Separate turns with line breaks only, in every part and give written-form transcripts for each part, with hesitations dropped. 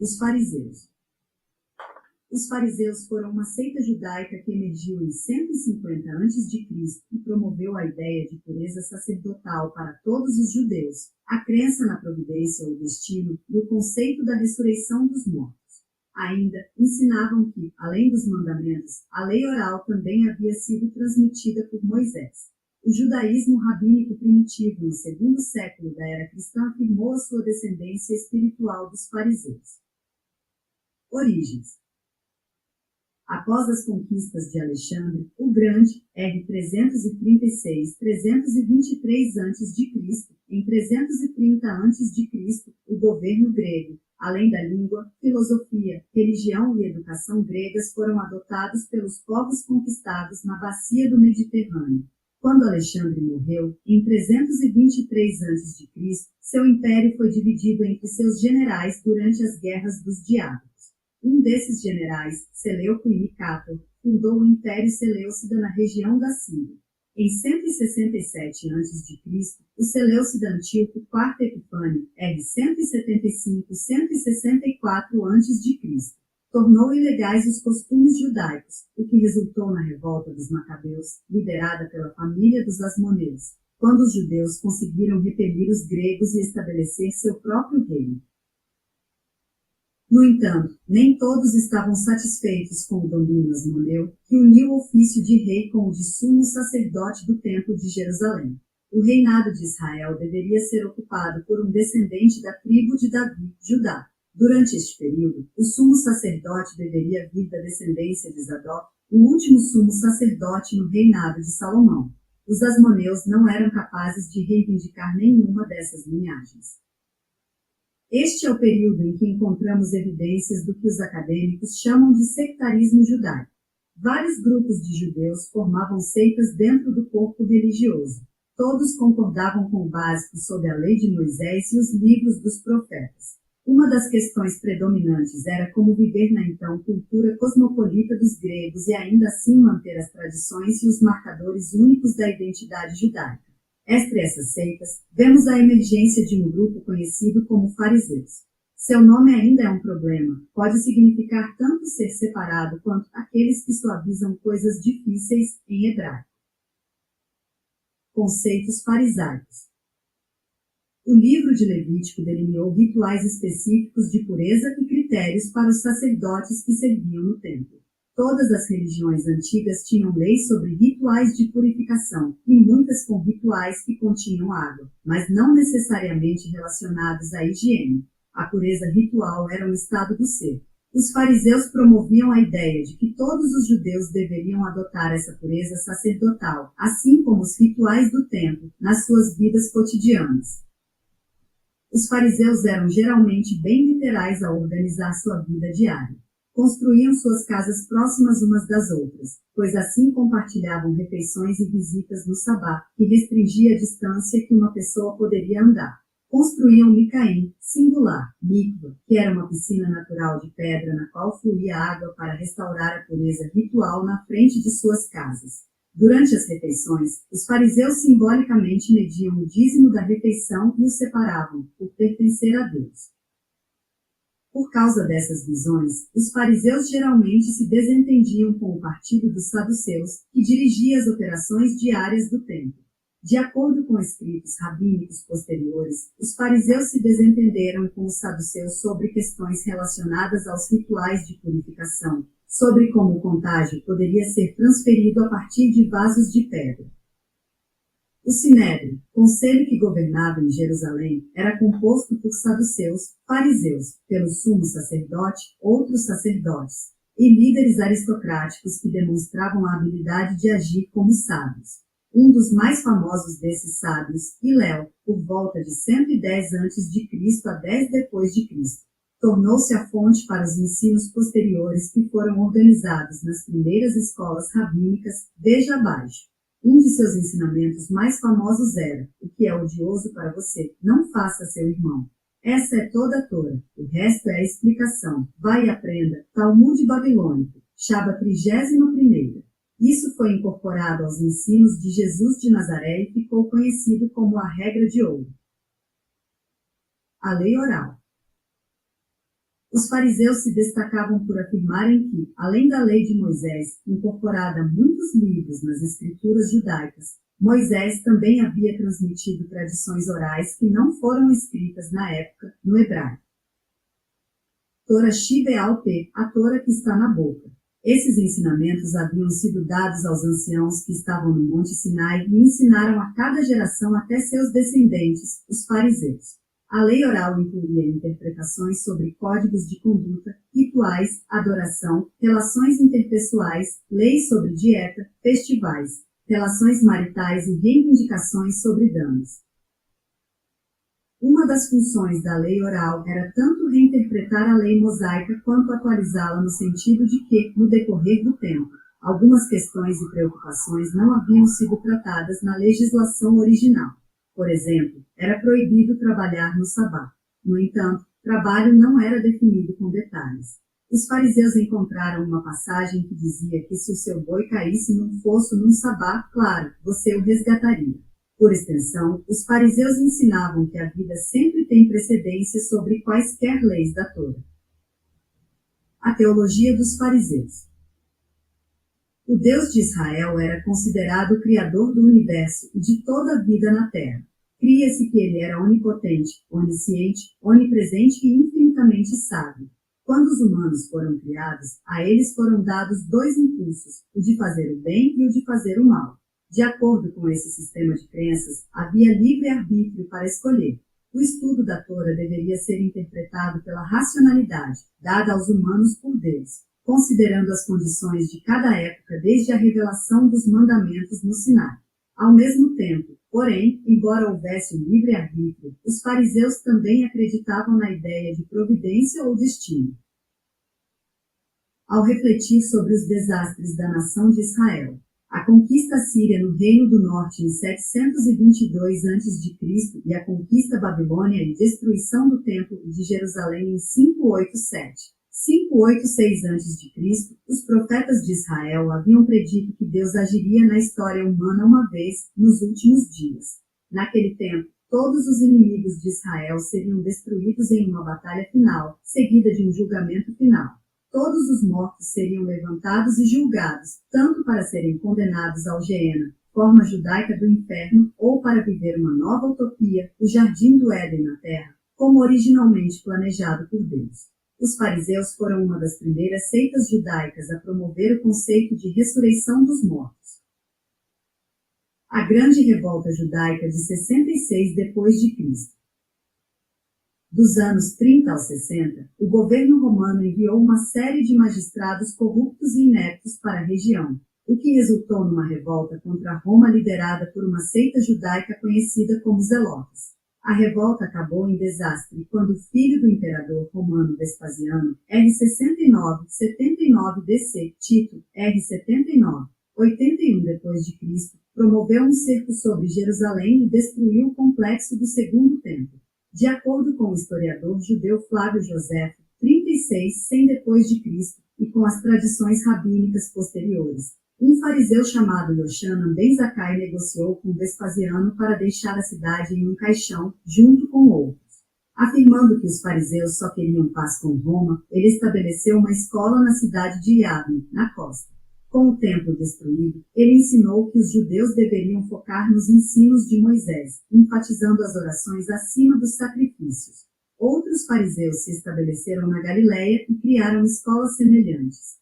Os fariseus. Os fariseus foram uma seita judaica que emergiu em 150 a.C. e promoveu a ideia de pureza sacerdotal para todos os judeus, a crença na providência ou destino e o conceito da ressurreição dos mortos. Ainda ensinavam que, além dos mandamentos, a lei oral também havia sido transmitida por Moisés. O judaísmo rabínico primitivo, no segundo século da era cristã, afirmou a sua descendência espiritual dos fariseus. Origens. Após as conquistas de Alexandre o Grande, R. 336-323 a.C., em 330 a.C., o governo grego, além da língua, filosofia, religião e educação gregas foram adotados pelos povos conquistados na bacia do Mediterrâneo. Quando Alexandre morreu, em 323 a.C., seu império foi dividido entre seus generais durante as Guerras dos Diádocos. Um desses generais, Seleuco e Nicátor, fundou o Império Seleucida na região da Síria. Em 167 a.C., o Seleucida Antíoco IV Epifânio, R. 175-164 a.C., tornou ilegais os costumes judaicos, o que resultou na revolta dos Macabeus, liderada pela família dos Asmoneus, quando os judeus conseguiram repelir os gregos e estabelecer seu próprio reino. No entanto, nem todos estavam satisfeitos com o domínio asmoneu, que uniu o ofício de rei com o de sumo sacerdote do Templo de Jerusalém. O reinado de Israel deveria ser ocupado por um descendente da tribo de Davi, Judá. Durante este período, o sumo sacerdote deveria vir da descendência de Zadok, o último sumo sacerdote no reinado de Salomão. Os asmoneus não eram capazes de reivindicar nenhuma dessas linhagens. Este é o período em que encontramos evidências do que os acadêmicos chamam de sectarismo judaico. Vários grupos de judeus formavam seitas dentro do corpo religioso. Todos concordavam com o básico sobre a lei de Moisés e os livros dos profetas. Uma das questões predominantes era como viver na então cultura cosmopolita dos gregos e ainda assim manter as tradições e os marcadores únicos da identidade judaica. Entre essas seitas, vemos a emergência de um grupo conhecido como fariseus. Seu nome ainda é um problema, pode significar tanto ser separado quanto aqueles que suavizam coisas difíceis em hebraico. Conceitos farisaicos. O livro de Levítico delineou rituais específicos de pureza e critérios para os sacerdotes que serviam no templo. Todas as religiões antigas tinham leis sobre rituais de purificação, e muitas com rituais que continham água, mas não necessariamente relacionados à higiene. A pureza ritual era um estado do ser. Os fariseus promoviam a ideia de que todos os judeus deveriam adotar essa pureza sacerdotal, assim como os rituais do templo, nas suas vidas cotidianas. Os fariseus eram geralmente bem literais ao organizar sua vida diária. Construíam suas casas próximas umas das outras, pois assim compartilhavam refeições e visitas no sabá, que restringia a distância que uma pessoa poderia andar. Construíam Micaim, singular, mikva, que era uma piscina natural de pedra na qual fluía água para restaurar a pureza ritual na frente de suas casas. Durante as refeições, os fariseus simbolicamente mediam o dízimo da refeição e o separavam, por pertencer a Deus. Por causa dessas visões, os fariseus geralmente se desentendiam com o partido dos saduceus, que dirigia as operações diárias do templo. De acordo com escritos rabínicos posteriores, os fariseus se desentenderam com os saduceus sobre questões relacionadas aos rituais de purificação, sobre como o contágio poderia ser transferido a partir de vasos de pedra. O Sinédrio, conselho que governava em Jerusalém, era composto por saduceus, fariseus, pelo sumo sacerdote, outros sacerdotes, e líderes aristocráticos que demonstravam a habilidade de agir como sábios. Um dos mais famosos desses sábios, Hilel, por volta de 110 a.C. a 10 depois de Cristo, tornou-se a fonte para os ensinos posteriores que foram organizados nas primeiras escolas rabínicas, veja abaixo. Um de seus ensinamentos mais famosos era: o que é odioso para você, não faça a seu irmão. Essa é toda a Torá, o resto é a explicação. Vai e aprenda, Talmud babilônico, Shaba 31ª. Isso foi incorporado aos ensinos de Jesus de Nazaré e ficou conhecido como a regra de ouro. A lei oral. Os fariseus se destacavam por afirmarem que, além da lei de Moisés, incorporada a muitos livros nas escrituras judaicas, Moisés também havia transmitido tradições orais que não foram escritas na época no hebraico. Torah Shebe'al Peh, a Torá que está na boca. Esses ensinamentos haviam sido dados aos anciãos que estavam no Monte Sinai e ensinaram a cada geração até seus descendentes, os fariseus. A lei oral incluía interpretações sobre códigos de conduta, rituais, adoração, relações interpessoais, leis sobre dieta, festivais, relações maritais e reivindicações sobre danos. Uma das funções da lei oral era tanto reinterpretar a lei mosaica quanto atualizá-la no sentido de que, no decorrer do tempo, algumas questões e preocupações não haviam sido tratadas na legislação original. Por exemplo, era proibido trabalhar no sabá. No entanto, trabalho não era definido com detalhes. Os fariseus encontraram uma passagem que dizia que se o seu boi caísse num fosso num sabá, claro, você o resgataria. Por extensão, os fariseus ensinavam que a vida sempre tem precedência sobre quaisquer leis da Torá. A teologia dos fariseus. O Deus de Israel era considerado o Criador do universo e de toda a vida na terra. Cria-se que ele era onipotente, onisciente, onipresente e infinitamente sábio. Quando os humanos foram criados, a eles foram dados dois impulsos, o de fazer o bem e o de fazer o mal. De acordo com esse sistema de crenças, havia livre-arbítrio para escolher. O estudo da Torá deveria ser interpretado pela racionalidade, dada aos humanos por Deus, considerando as condições de cada época desde a revelação dos mandamentos no Sinai. Ao mesmo tempo, porém, embora houvesse o livre-arbítrio, os fariseus também acreditavam na ideia de providência ou destino. Ao refletir sobre os desastres da nação de Israel, a conquista assíria no Reino do Norte em 722 a.C. e a conquista babilônia e destruição do Templo de Jerusalém em 587. 586 a.C., os profetas de Israel haviam predito que Deus agiria na história humana uma vez, nos últimos dias. Naquele tempo, todos os inimigos de Israel seriam destruídos em uma batalha final, seguida de um julgamento final. Todos os mortos seriam levantados e julgados, tanto para serem condenados ao Geena, forma judaica do inferno, ou para viver uma nova utopia, o Jardim do Éden na Terra, como originalmente planejado por Deus. Os fariseus foram uma das primeiras seitas judaicas a promover o conceito de ressurreição dos mortos. A Grande Revolta Judaica de 66 d.C. Dos anos 30 aos 60, o governo romano enviou uma série de magistrados corruptos e ineptos para a região, o que resultou numa revolta contra Roma liderada por uma seita judaica conhecida como Zelotes. A revolta acabou em desastre quando o filho do imperador romano Vespasiano, R69, 79 DC, Tito, R79, 81 d.C., promoveu um cerco sobre Jerusalém e destruiu o complexo do Segundo Templo. De acordo com o historiador judeu Flávio Josefo, 36, 100 d.C., e com as tradições rabínicas posteriores, um fariseu chamado Yochanan ben Zakkai negociou com Vespasiano para deixar a cidade em um caixão, junto com outros. Afirmando que os fariseus só queriam paz com Roma, ele estabeleceu uma escola na cidade de Yavne, na costa. Com o templo destruído, ele ensinou que os judeus deveriam focar nos ensinos de Moisés, enfatizando as orações acima dos sacrifícios. Outros fariseus se estabeleceram na Galileia e criaram escolas semelhantes.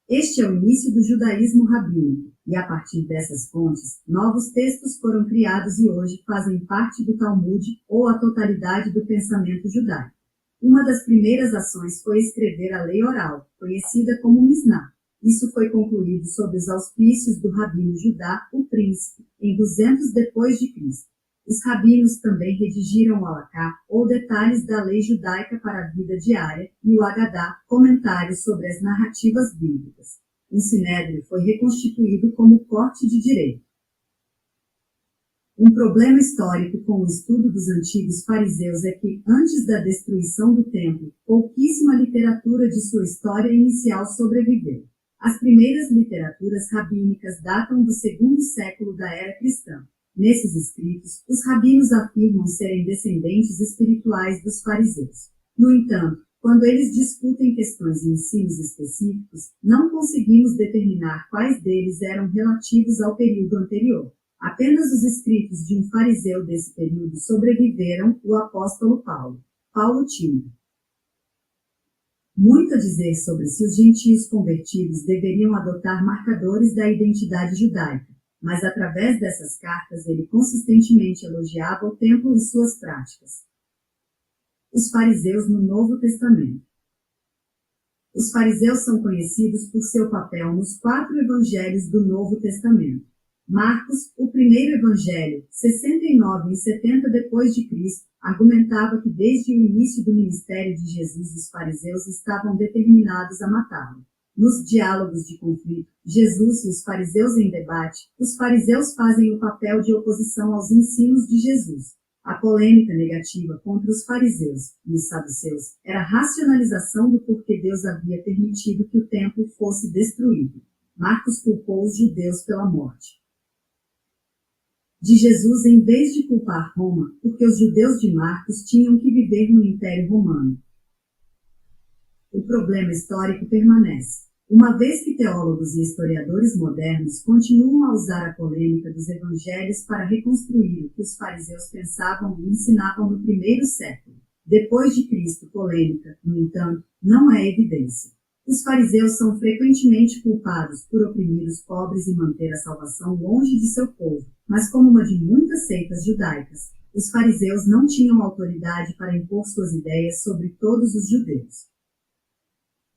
Este é o início do judaísmo rabínico, e a partir dessas fontes, novos textos foram criados e hoje fazem parte do Talmud ou a totalidade do pensamento judaico. Uma das primeiras ações foi escrever a lei oral, conhecida como Misná. Isso foi concluído sob os auspícios do rabino Judá, o príncipe, em 200 d.C. Os rabinos também redigiram o Alaká, ou detalhes da lei judaica para a vida diária, e o Agadá, comentários sobre as narrativas bíblicas. Um sinédrio foi reconstituído como corte de direito. Um problema histórico com o estudo dos antigos fariseus é que, antes da destruição do templo, pouquíssima literatura de sua história inicial sobreviveu. As primeiras literaturas rabínicas datam do segundo século da era cristã. Nesses escritos, os rabinos afirmam serem descendentes espirituais dos fariseus. No entanto, quando eles discutem questões e ensinos específicos, não conseguimos determinar quais deles eram relativos ao período anterior. Apenas os escritos de um fariseu desse período sobreviveram, o apóstolo Paulo. Paulo tinha muito a dizer sobre se os gentios convertidos deveriam adotar marcadores da identidade judaica, mas através dessas cartas ele consistentemente elogiava o templo e suas práticas. Os fariseus no Novo Testamento. Os fariseus são conhecidos por seu papel nos 4 evangelhos do Novo Testamento. Marcos, o primeiro evangelho, 69 e 70 depois de Cristo, argumentava que desde o início do ministério de Jesus os fariseus estavam determinados a matá-lo. Nos diálogos de conflito, Jesus e os fariseus em debate, os fariseus fazem o papel de oposição aos ensinos de Jesus. A polêmica negativa contra os fariseus e os saduceus era a racionalização do porquê Deus havia permitido que o templo fosse destruído. Marcos culpou os judeus pela morte de Jesus em vez de culpar Roma, porque os judeus de Marcos tinham que viver no Império Romano. O problema histórico permanece, uma vez que teólogos e historiadores modernos continuam a usar a polêmica dos evangelhos para reconstruir o que os fariseus pensavam e ensinavam no primeiro século. Depois de Cristo, polêmica, no entanto, não é evidência. Os fariseus são frequentemente culpados por oprimir os pobres e manter a salvação longe de seu povo, mas como uma de muitas seitas judaicas, os fariseus não tinham autoridade para impor suas ideias sobre todos os judeus.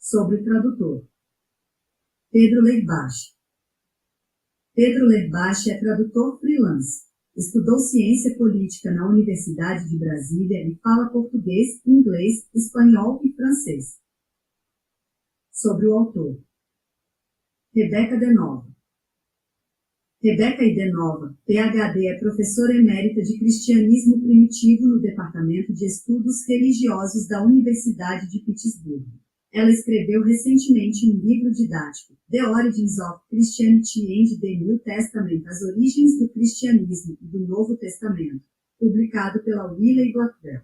Sobre o tradutor. Pedro Lerbach. Pedro Lerbach é tradutor freelance. Estudou ciência política na Universidade de Brasília e fala português, inglês, espanhol e francês. Sobre o autor. Rebeca Denova. Rebeca Idenova, PhD, é professora emérita de Cristianismo Primitivo no Departamento de Estudos Religiosos da Universidade de Pittsburgh. Ela escreveu recentemente um livro didático, The Origins of Christianity and the New Testament, As Origens do Cristianismo e do Novo Testamento, publicado pela Wiley Blackwell.